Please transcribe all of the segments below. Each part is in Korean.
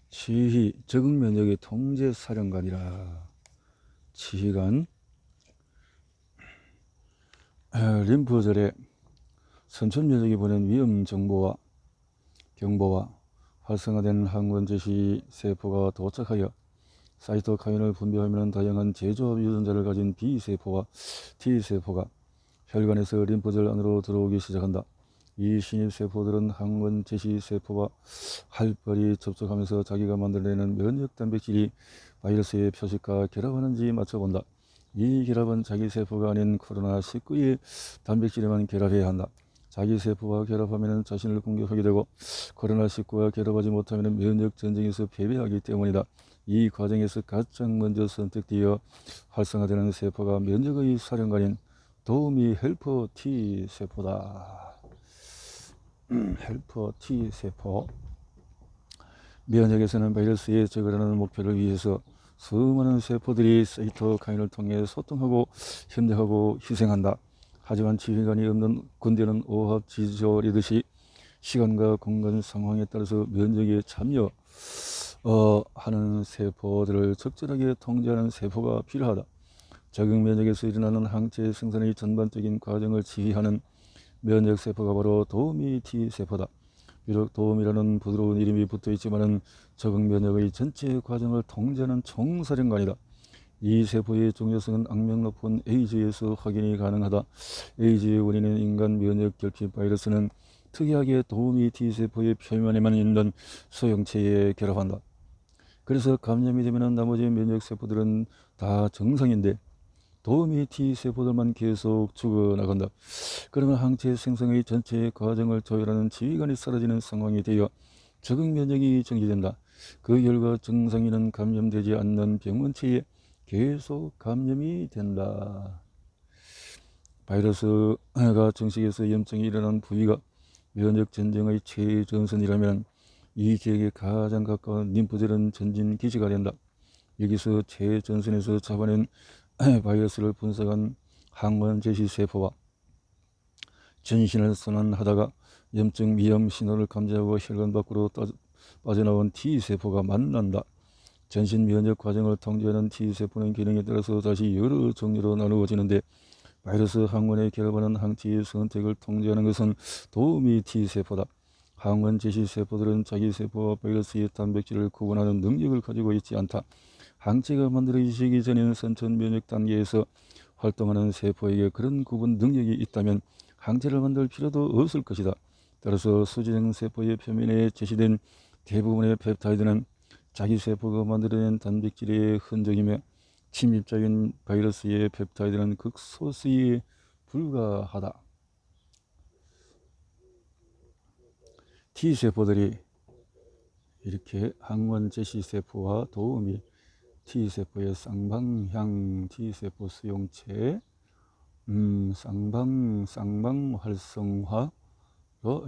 지휘 적응 면역의 통제 사령관이라. 지휘관 림프절에 선천 면역이 보낸 위험 정보와 경보와 활성화된 항원 제시 세포가 도착하여 사이토카인을 분비하면 다양한 제조합 유전자를 가진 B세포와 T세포가 혈관에서 림프절 안으로 들어오기 시작한다. 이 신입세포들은 항원 제시세포와 활발히 접촉하면서 자기가 만들어내는 면역 단백질이 바이러스의 표식과 결합하는지 맞춰본다. 이 결합은 자기 세포가 아닌 코로나19의 단백질에만 결합해야 한다. 자기 세포와 결합하면 자신을 공격하게 되고 코로나19와 결합하지 못하면 면역 전쟁에서 패배하기 때문이다. 이 과정에서 가장 먼저 선택되어 활성화되는 세포가 면역의 사령관인 도우미 헬퍼 T세포다. 헬퍼 T세포. 면역에서는 바이러스에 적응하는 목표를 위해서 수많은 세포들이 사이토카인을 통해 소통하고 협력하고 희생한다. 하지만 지휘관이 없는 군대는 오합지졸이듯이 시간과 공간 상황에 따라서 면역에 참여 하는 세포들을 적절하게 통제하는 세포가 필요하다. 적응 면역에서 일어나는 항체 생산의 전반적인 과정을 지휘하는 면역 세포가 바로 도우미 T세포다. 비록 도움이라는 부드러운 이름이 붙어있지만 적응 면역의 전체 과정을 통제하는 총사령관이다. 이 세포의 중요성은 악명 높은 에이즈에서 확인이 가능하다. 에이즈의 원인인 인간 면역 결핍 바이러스는 특이하게 도우미 T세포의 표면에만 있는 소형체에 결합한다. 그래서 감염이 되면 나머지 면역세포들은 다 정상인데 도우미 T세포들만 계속 죽어나간다. 그러면 항체 생성의 전체 과정을 조율하는 지휘관이 사라지는 상황이 되어 적응 면역이 정지된다. 그 결과 정상인은 감염되지 않는 병원체에 계속 감염이 된다. 바이러스가 증식해서 염증이 일어난 부위가 면역 전쟁의 최전선이라면 이 지역에 가장 가까운 림프절은 전진 기지가 된다. 여기서 최전선에서 잡아낸 바이러스를 분석한 항원 제시세포와 전신을 순환하다가 염증 미염 신호를 감지하고 혈관 밖으로 빠져나온 T세포가 만난다. 전신 면역 과정을 통제하는 T세포는 기능에 따라서 다시 여러 종류로 나누어지는데 바이러스 항원에 결합하는 항체의 선택을 통제하는 것은 도우미 T세포다. 항원 제시세포들은 자기 세포와 바이러스의 단백질을 구분하는 능력을 가지고 있지 않다. 항체가 만들어지기 전에는 선천 면역 단계에서 활동하는 세포에게 그런 구분 능력이 있다면 항체를 만들 필요도 없을 것이다. 따라서 수지정 세포의 표면에 제시된 대부분의 펩타이드는 자기 세포가 만들어낸 단백질의 흔적이며 침입적인 바이러스의 펩타이드는 극소수에 불과하다. T세포들이 이렇게 항원 제시세포와 도우미 T세포의 쌍방향 T세포 수용체 쌍방 활성화로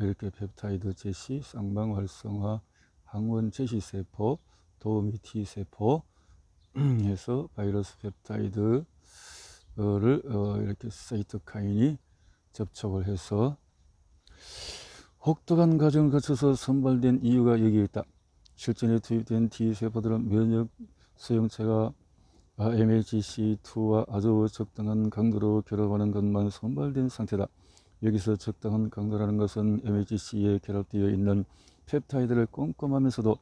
이렇게 펩타이드 제시 쌍방 활성화 항원 제시세포 도우미 T세포 해서 바이러스 펩타이드를 이렇게 사이토카인이 접촉을 해서 혹독한 과정을 거쳐서 선발된 이유가 여기에 있다. 실전에 투입된 T세포들은 면역 수용체가 MHC2와 아주 적당한 강도로 결합하는 것만 선발된 상태다. 여기서 적당한 강도라는 것은 MHC에 결합되어 있는 펩타이드를 꼼꼼하면서도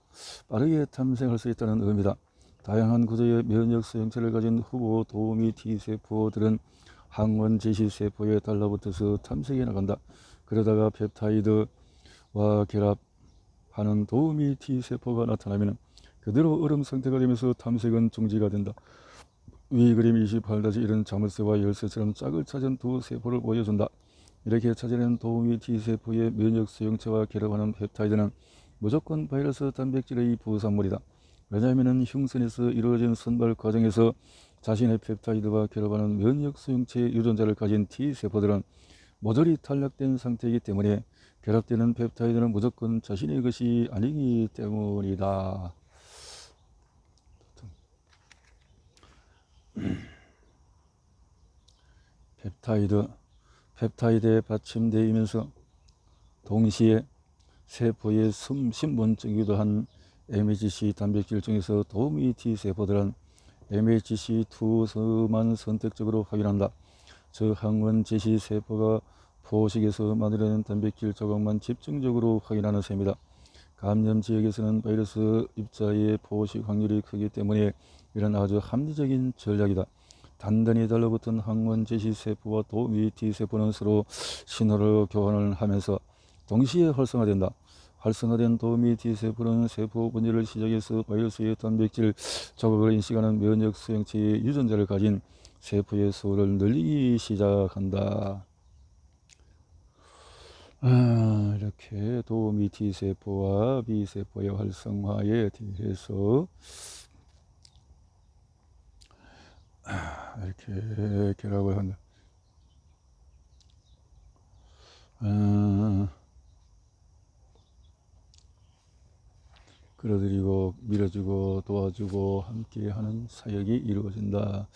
빠르게 탐색할 수 있다는 의미다. 다양한 구조의 면역 수용체를 가진 후보 도우미 T세포들은 항원 제시세포에 달라붙어서 탐색해 나간다. 그러다가 펩타이드와 결합하는 도우미 T세포가 나타나면 그대로 얼음 상태가 되면서 탐색은 중지가 된다. 위 그림 28-1은 자물쇠와 열쇠처럼 짝을 찾은 두 세포를 보여준다. 이렇게 찾아낸 도우미 T세포의 면역 수용체와 결합하는 펩타이드는 무조건 바이러스 단백질의 부산물이다. 왜냐하면 흉선에서 이루어진 선발 과정에서 자신의 펩타이드와 결합하는 면역 수용체 유전자를 가진 T세포들은 모조리 탈락된 상태이기 때문에 결합되는 펩타이드는 무조건 자신의 것이 아니기 때문이다. 펩타이드에 받침되면서 동시에 세포의 신분증이기도 한 MHC 단백질 중에서 도미 T세포들은 MHC2만 선택적으로 확인한다. 저 항원 제시 세포가 포식에서 만들어낸 단백질 조각만 집중적으로 확인하는 셈이다. 감염 지역에서는 바이러스 입자의 포식 확률이 크기 때문에 이런 아주 합리적인 전략이다. 단단히 달라붙은 항원 제시 세포와 도미 T세포는 서로 신호를 교환을 하면서 동시에 활성화된다. 활성화된 도미 T세포는 세포 분열을 시작해서 바이러스의 단백질 조각을 인식하는 면역 수용체의 유전자를 가진 세포의 수를 늘리기 시작한다. 이렇게 도미 T세포와 B세포의 활성화에 대해서 이렇게 결합을 한다. 끌어들이고 밀어주고 도와주고 함께하는 사역이 이루어진다.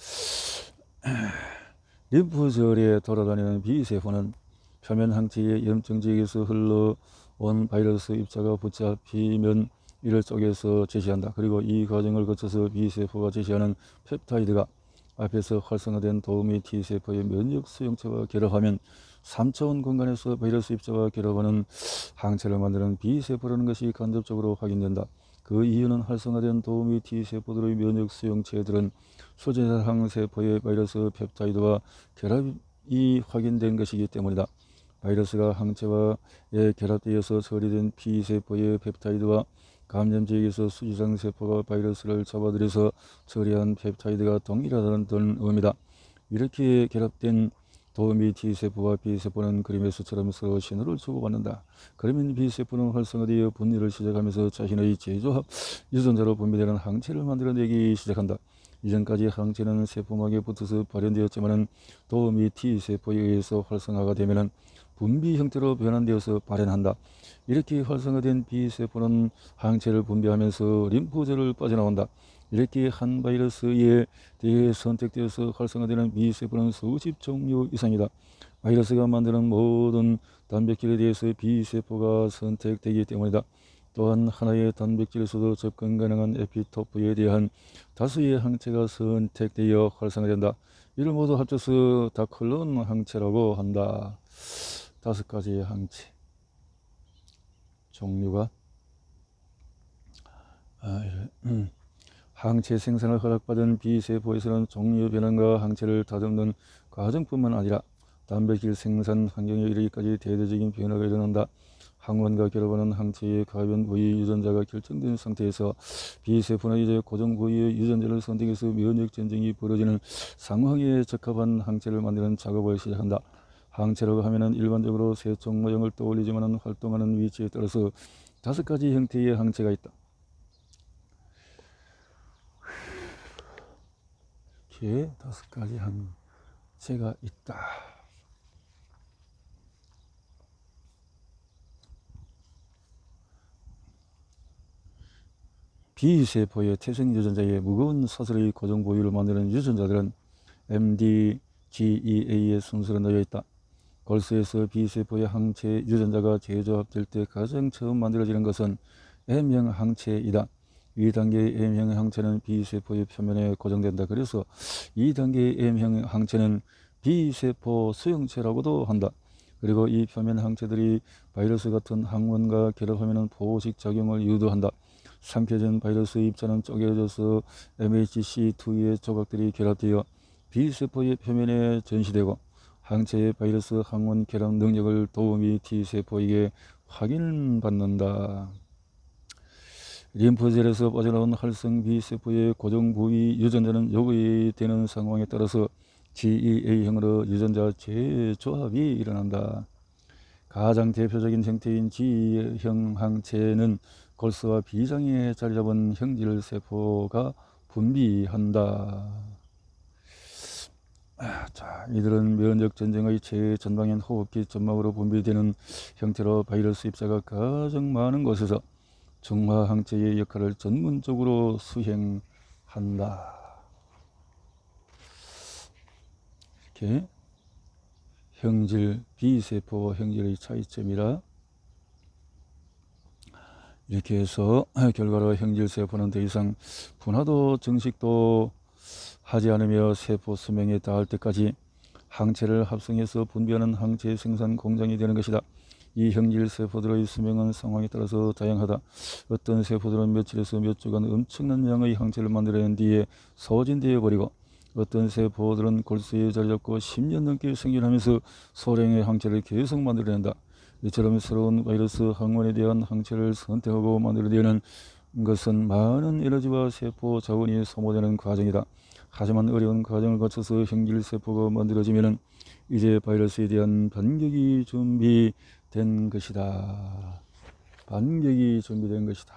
림프절에 돌아다니는 B세포는 표면 항체의 염증 지역에서 흘러온 바이러스 입자가 붙잡히면 이를 쪼개서 제시한다. 그리고 이 과정을 거쳐서 B세포가 제시하는 펩타이드가 앞에서 활성화된 도미 T세포의 면역 수용체와 결합하면 3차원 공간에서 바이러스 입자와 결합하는 항체를 만드는 B세포라는 것이 간접적으로 확인된다. 그 이유는 활성화된 도미 T세포들의 면역 수용체들은 수제사항 세포의 바이러스 펩타이드와 결합이 확인된 것이기 때문이다. 바이러스가 항체와에 결합되어서 처리된 B세포의 펩타이드와 감염 지역에서 수지상 세포가 바이러스를 잡아들여서 처리한 펩타이드가 동일하다는 의미다. 이렇게 결합된 도미 T세포와 B세포는 그림의 수처럼 서로 신호를 주고받는다. 그러면 B세포는 활성화되어 분열을 시작하면서 자신의 재조합 유전자로 분비되는 항체를 만들어내기 시작한다. 이전까지 항체는 세포막에 붙어서 발현되었지만 도미 T세포에 의해서 활성화가 되면 분비 형태로 변환되어서 발현한다. 이렇게 활성화된 B세포는 항체를 분비하면서 림프절을 빠져나온다. 이렇게 한 바이러스에 대해 선택되어서 활성화되는 B세포는 수십 종류 이상이다. 바이러스가 만드는 모든 단백질에 대해서 B세포가 선택되기 때문이다. 또한 하나의 단백질에서도 접근 가능한 에피토프에 대한 다수의 항체가 선택되어 활성화된다. 이를 모두 합쳐서 다클론 항체라고 한다. 5가지의 항체 종류가 항체 생산을 허락받은 B세포에서는 종류 변환과 항체를 다듬는 과정뿐만 아니라 단백질 생산 환경에 이르기까지 대대적인 변화가 일어난다. 항원과 결합하는 항체의 가변 부위 유전자가 결정된 상태에서 B세포는 이제 고정 부위의 유전자를 선택해서 면역 전쟁이 벌어지는 상황에 적합한 항체를 만드는 작업을 시작한다. 항체라고 하면은 일반적으로 세총 모형을 떠올리지만 활동하는 위치에 따라서 5가지 형태의 항체가 있다. 이렇게 5가지 항체가 있다. B세포의 태생 유전자의 무거운 사슬의 고정 부위를 만드는 유전자들은 MD, GEA의 순서로 놓여 있다. 골수에서 B세포의 항체 유전자가 재조합될 때 가장 처음 만들어지는 것은 M형 항체이다. 2단계의 M형 항체는 B세포의 표면에 고정된다. 그래서 2단계의 M형 항체는 B세포 수용체라고도 한다. 그리고 이 표면 항체들이 바이러스 같은 항원과 결합하면 포식작용을 유도한다. 삼켜진 바이러스 입자는 쪼개져서 MHC2의 조각들이 결합되어 B세포의 표면에 전시되고 항체의 바이러스 항원 결합 능력을 도미 T세포에게 확인받는다. 림프절에서 빠져나온 활성 B세포의 고정 부위 유전자는 요구되는 상황에 따라서 GEA형으로 유전자 재조합이 일어난다. 가장 대표적인 형태인 G형 항체는 골수와 B장에 자리잡은 형질 세포가 분비한다. 자, 이들은 면역 전쟁의 최전방인 호흡기 점막으로 분비되는 형태로 바이러스 입자가 가장 많은 곳에서 중화 항체의 역할을 전문적으로 수행한다. 이렇게 형질, B세포 형질의 차이점이라 이렇게 해서 결과로 형질세포는 더 이상 분화도 증식도 하지 않으며 세포 수명에 닿을 때까지 항체를 합성해서 분비하는 항체 생산 공장이 되는 것이다. 이 형질세포들의 수명은 상황에 따라서 다양하다. 어떤 세포들은 며칠에서 몇 주간 엄청난 양의 항체를 만들어낸 뒤에 소진되어 버리고, 어떤 세포들은 골수에 자리 잡고 10년 넘게 생존하면서 소량의 항체를 계속 만들어낸다. 이처럼 새로운 바이러스 항원에 대한 항체를 선택하고 만들어내는 것은 많은 에너지와 세포 자원이 소모되는 과정이다. 하지만 어려운 과정을 거쳐서 형질세포가 만들어지면 이제 바이러스에 대한 반격이 준비된 것이다. 반격이 준비된 것이다.